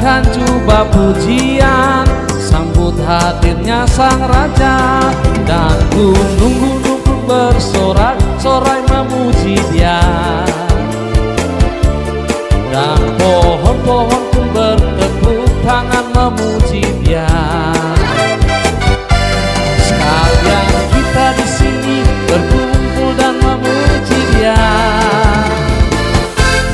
Kenakan jubah pujian, sambut hadirnya Sang Raja. Dan gunung-gunung bersorak-sorai memuji Dia, dan pohon-pohon pun bertepuk tangan memuji Dia. Sekalian kita di sini berkumpul dan memuji Dia.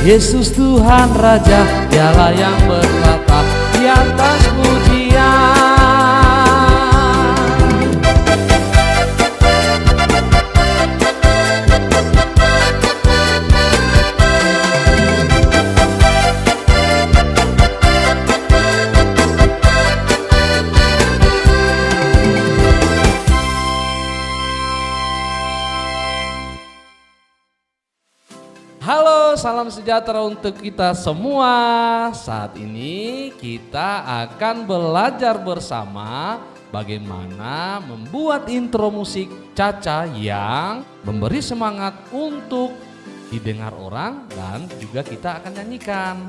Yesus Tuhan Raja, Dialah yang bertata di atas pujian. Halo, salam sejahtera untuk kita semua. Saat ini kita akan belajar bersama bagaimana membuat intro musik Caca yang memberi semangat untuk didengar orang dan juga kita akan nyanyikan.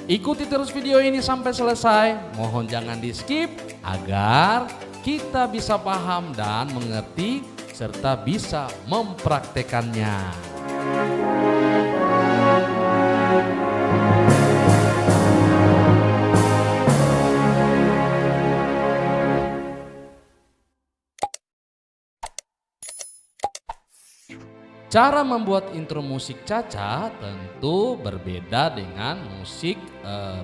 Ikuti terus video ini sampai selesai. Mohon jangan di skip agar kita bisa paham dan mengerti serta bisa mempraktekannya. Cara membuat intro musik Caca tentu berbeda dengan musik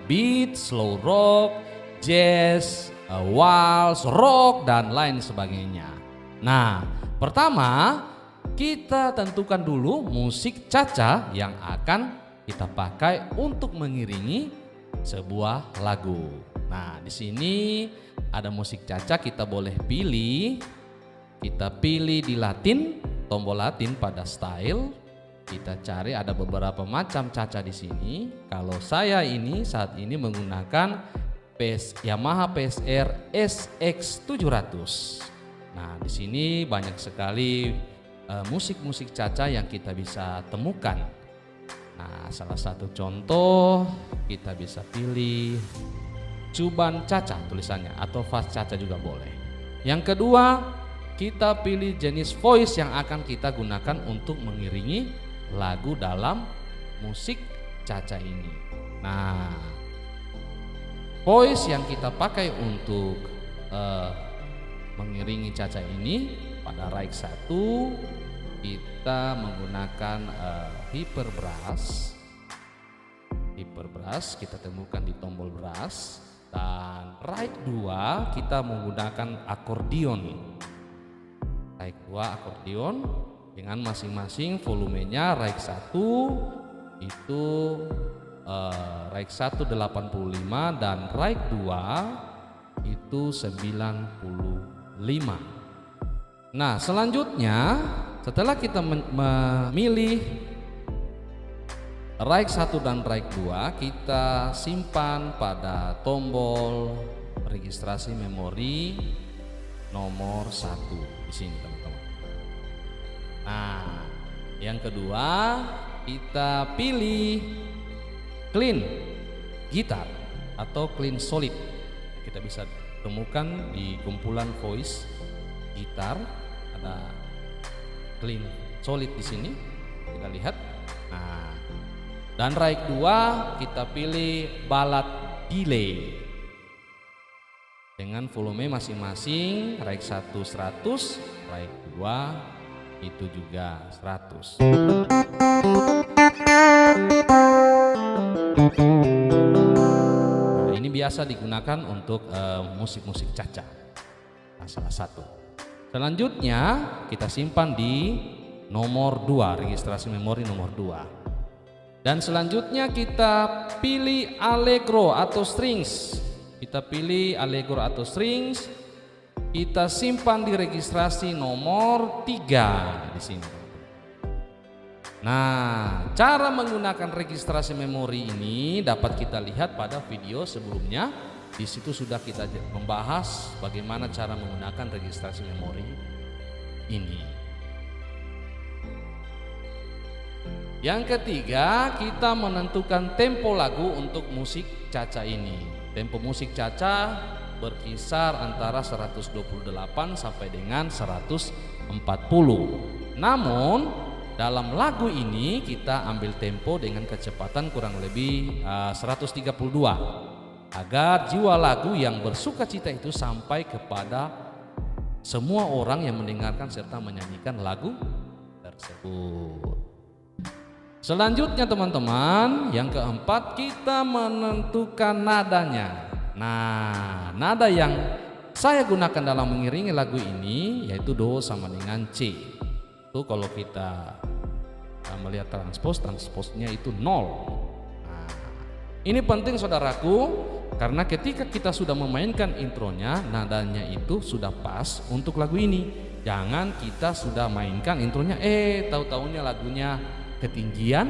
beat, slow rock, jazz, waltz, rock, dan lain sebagainya. Nah, pertama kita tentukan dulu musik Caca yang akan kita pakai untuk mengiringi sebuah lagu. Nah, di sini ada musik Caca, kita boleh pilih. Kita pilih di Latin. Tombol Latin pada style, kita cari ada beberapa macam Caca di sini. Kalau saya ini saat ini menggunakan Yamaha PSR SX700. Nah, di sini banyak sekali musik-musik Caca yang kita bisa temukan. Nah, salah satu contoh kita bisa pilih Cuban Caca tulisannya atau Fast Caca juga boleh. Yang kedua, kita pilih jenis voice yang akan kita gunakan untuk mengiringi lagu dalam musik Caca ini. Nah, voice yang kita pakai untuk mengiringi Caca ini pada rag 1 kita menggunakan hyperbrass. Hyperbrass kita temukan di tombol brass, dan rag 2 kita menggunakan akordion. Rag 2 akordeon dengan masing-masing volumenya. Rag 1 itu rag 1 85 dan rag 2 itu 95. Nah, selanjutnya setelah kita memilih rag 1 dan rag 2, kita simpan pada tombol registrasi memori nomor 1 di sini, teman-teman. Nah, yang kedua kita pilih clean gitar atau clean solid. Kita bisa temukan di kumpulan voice gitar ada clean solid di sini. Kita lihat. Nah, dan rag 2 kita pilih ballad delay dengan volume masing-masing. Rag 1 100, rag 2 itu juga 100. Nah, ini biasa digunakan untuk musik-musik Caca. Nah, salah satu. Selanjutnya kita simpan di nomor 2, registrasi memori nomor 2. Dan selanjutnya kita pilih allegro atau strings. Kita pilih allegro atau strings, kita simpan di registrasi nomor 3 di sini. Nah, cara menggunakan registrasi memori ini dapat kita lihat pada video sebelumnya. Di situ sudah kita membahas bagaimana cara menggunakan registrasi memori ini. Yang ketiga, kita menentukan tempo lagu untuk musik Caca ini. Tempo musik Caca berkisar antara 128 sampai dengan 140. Namun dalam lagu ini kita ambil tempo dengan kecepatan kurang lebih 132 agar jiwa lagu yang bersuka cita itu sampai kepada semua orang yang mendengarkan serta menyanyikan lagu tersebut. Selanjutnya teman-teman, yang keempat kita menentukan nadanya. Nah, nada yang saya gunakan dalam mengiringi lagu ini yaitu Do sama dengan C. Itu kalau kita melihat transposnya itu 0. Nah, ini penting saudaraku, karena ketika kita sudah memainkan intronya, nadanya itu sudah pas untuk lagu ini. Jangan kita sudah mainkan intronya, tahu-taunya lagunya ketinggian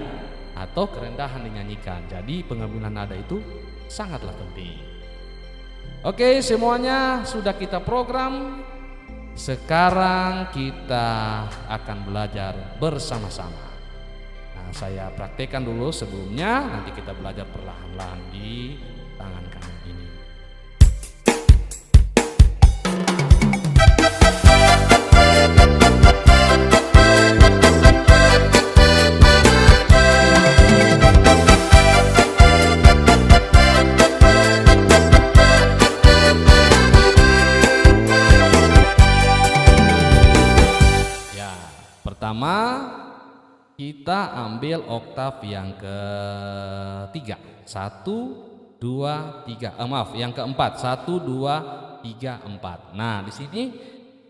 atau kerendahan dinyanyikan. Jadi pengambilan nada itu sangatlah penting. Oke, semuanya sudah kita program. Sekarang kita akan belajar bersama-sama. Nah, saya praktekkan dulu sebelumnya, nanti kita belajar perlahan-lahan di tangan kanan ini. Pertama, kita ambil oktav yang ketiga. 1, 2, 3. Yang keempat. 1, 2, 3, 4. Nah, di sini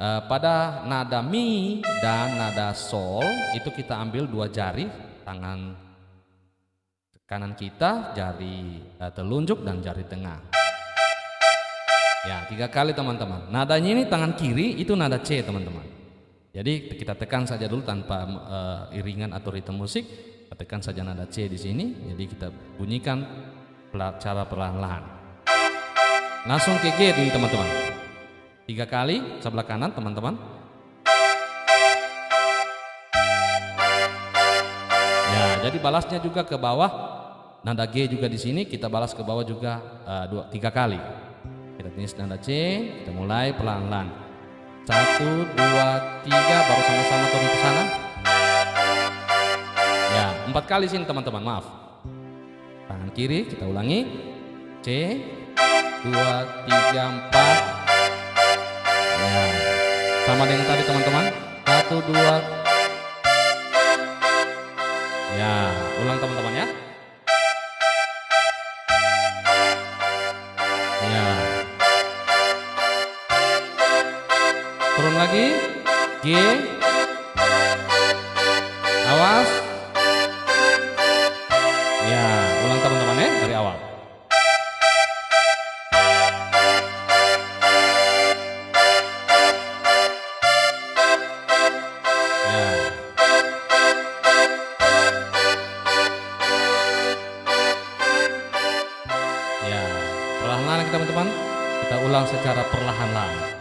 pada nada mi dan nada sol itu kita ambil 2 jari tangan kanan kita, jari telunjuk dan jari tengah. Ya, 3 kali teman-teman. Nadanya ini tangan kiri itu nada C teman-teman. Jadi kita tekan saja dulu tanpa iringan atau ritme musik, kita tekan saja nada C di sini. Jadi kita bunyikan cara perlahan-lahan. Langsung ke G ini teman-teman. 3 kali sebelah kanan teman-teman. Ya, jadi balasnya juga ke bawah. Nada G juga di sini kita balas ke bawah juga 3 kali. Kita tulis nada C, kita mulai pelan-pelan. 1, 2, 3, baru sama-sama turun ke sana. Ya, 4 kali sini teman-teman, maaf. Tangan kiri kita ulangi. C, 2, 3, 4. Ya, sama dengan tadi teman-teman. 1, 2. Ya, ulang teman-teman ya. Ya. Turun lagi, G, awas, ya, ulang teman-teman ya dari awal. Ya, ya, perlahan-lahan lagi teman-teman, kita ulang secara perlahan-lahan.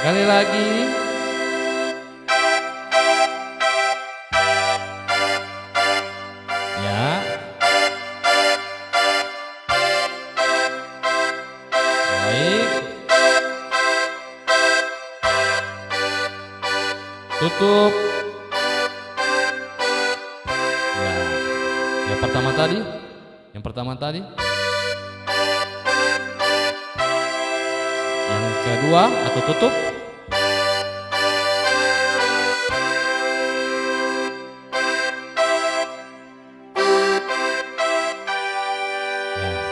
Sekali lagi. Ya. Baik. Tutup. Ya. Yang pertama tadi. Yang kedua atau tutup.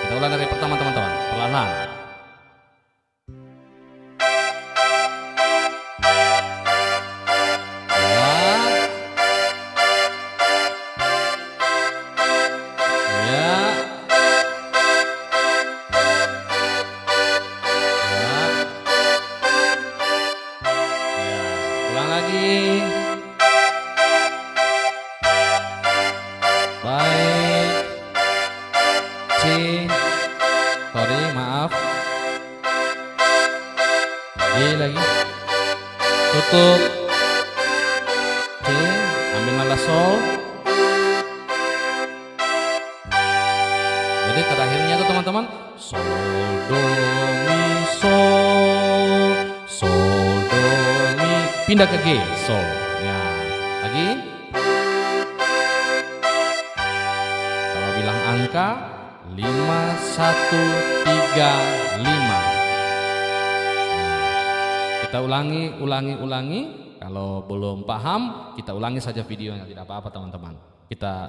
Kita ulang dari pertama teman-teman, perlahan. Ulang lagi. tutup C, ambil nada sol. Jadi terakhirnya itu teman-teman sol do mi sol, sol do mi, pindah ke G, sol. Ya, lagi. Kalau bilang angka 5, 1, 3, 5. Kita ulangi. Kalau belum paham, kita ulangi saja videonya, tidak apa-apa teman-teman. Kita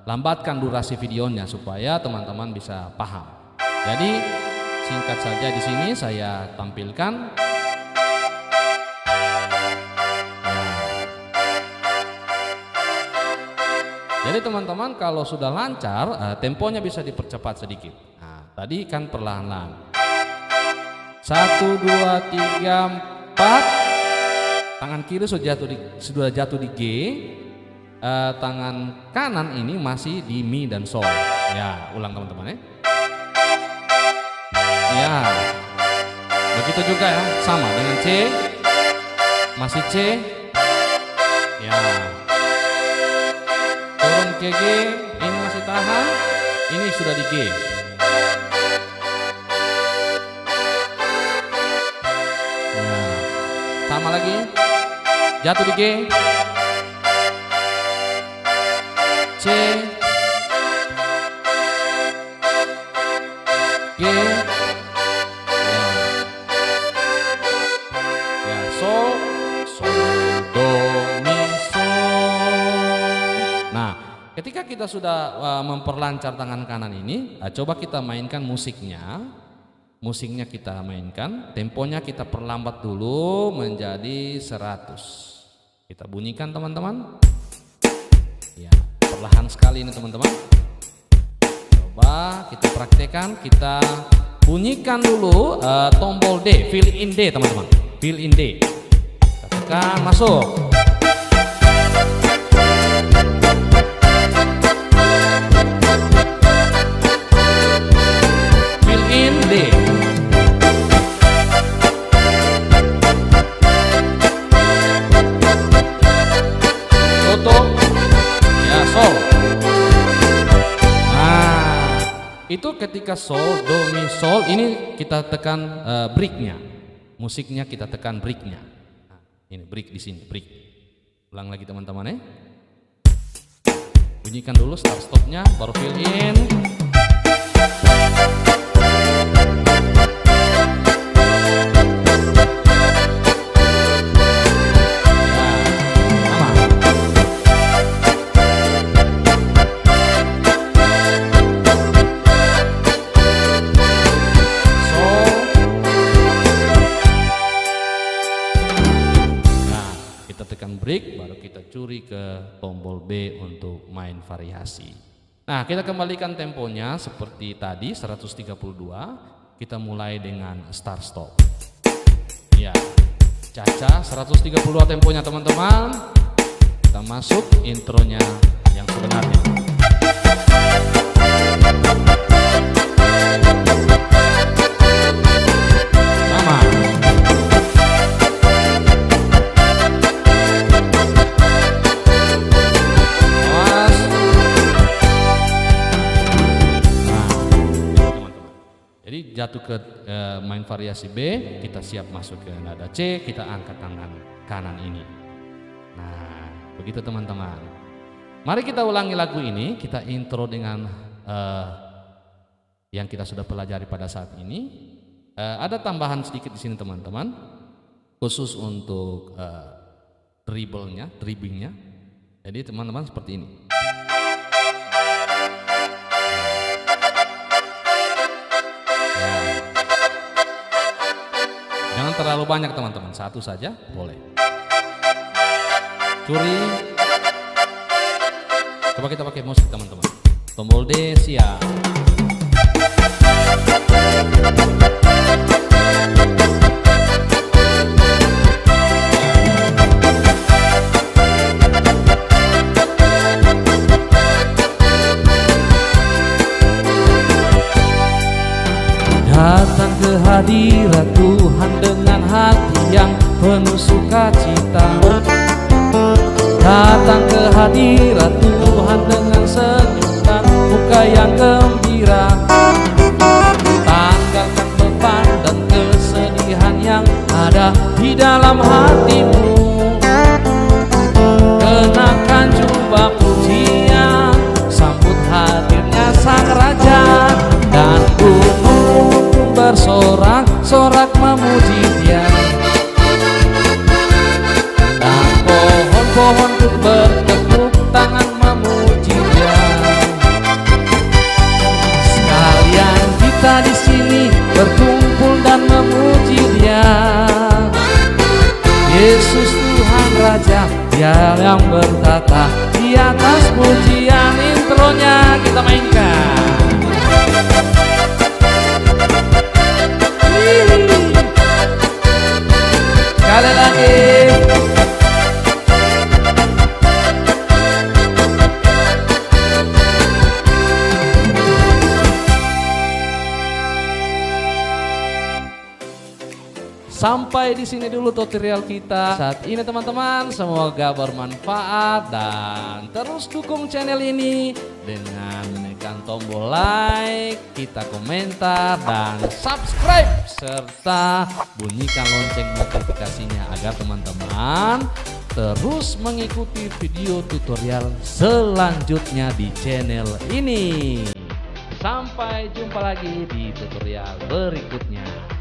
lambatkan durasi videonya supaya teman-teman bisa paham. Jadi singkat saja di sini saya tampilkan. Jadi teman-teman kalau sudah lancar, temponya bisa dipercepat sedikit. Nah, tadi kan perlahan-lahan. 1, 2, 3, 4. Tangan kiri sudah jatuh di G. Tangan kanan ini masih di Mi dan Sol. Ya, ulang teman-teman ya. Ya, begitu juga ya, sama dengan C. Masih C. Ya. Turun ke G, ini masih tahan. Ini sudah di G. Sama lagi, jatuh di G, C, G, ya, sol, sol, do, mi, sol. Nah, ketika kita sudah memperlancar tangan kanan ini, coba kita mainkan musiknya. Musiknya kita mainkan, temponya kita perlambat dulu menjadi 100. Kita bunyikan teman-teman. Ya, perlahan sekali ini teman-teman. Coba kita praktekkan, kita bunyikan dulu tombol D, fill in D teman-teman. Fill in D. Kita tekan, masuk. Fill in D. Sol. Nah, itu ketika sol, do, mi, sol, ini kita tekan breaknya, musiknya kita tekan breaknya. Nah, ini break di sini, break. Ulang lagi teman-teman ya. Bunyikan dulu start stopnya, baru fill in. Break, baru kita curi ke tombol B untuk main variasi. Nah, kita kembalikan temponya seperti tadi 132. Kita mulai dengan start stop. Ya, Caca 132 temponya teman-teman. Kita masuk intronya yang sebenarnya. Sama. Jatuh ke main variasi B, kita siap masuk ke nada C, kita angkat tangan kanan ini. Nah, begitu teman-teman. Mari kita ulangi lagu ini, kita intro dengan yang kita sudah pelajari pada saat ini. Ada tambahan sedikit di sini teman-teman, khusus untuk dribbingnya. Jadi teman-teman seperti ini. Jangan terlalu banyak teman-teman, satu saja boleh. Curi. Coba kita pakai musik teman-teman. Tombol D siap. Datang ke hadirat Tuhan dengan hati yang penuh sukacita. hadirat Tuhan dengan senyum dan muka yang gembira. Tanggalkan beban dan kesedihan yang ada di dalam hatimu. Kenakan jubah pujian, sambut hadirnya Sang Raja. Dan gunung bersorak-sorak memuji Dia, dan pohon-pohon pun bertepuk tangan memuji Dia. Sekalian kita di sini berkumpul dan memuji Dia. Yesus Tuhan Raja, Dia yang bertata di atas pujian. Intronya kita mainkan. Sekali lagi. Sampai di sini dulu tutorial kita saat ini teman-teman. Semoga bermanfaat dan terus dukung channel ini dengan menekan tombol like, kita komentar dan subscribe serta bunyikan lonceng notifikasinya agar teman-teman terus mengikuti video tutorial selanjutnya di channel ini. Sampai jumpa lagi di tutorial berikutnya.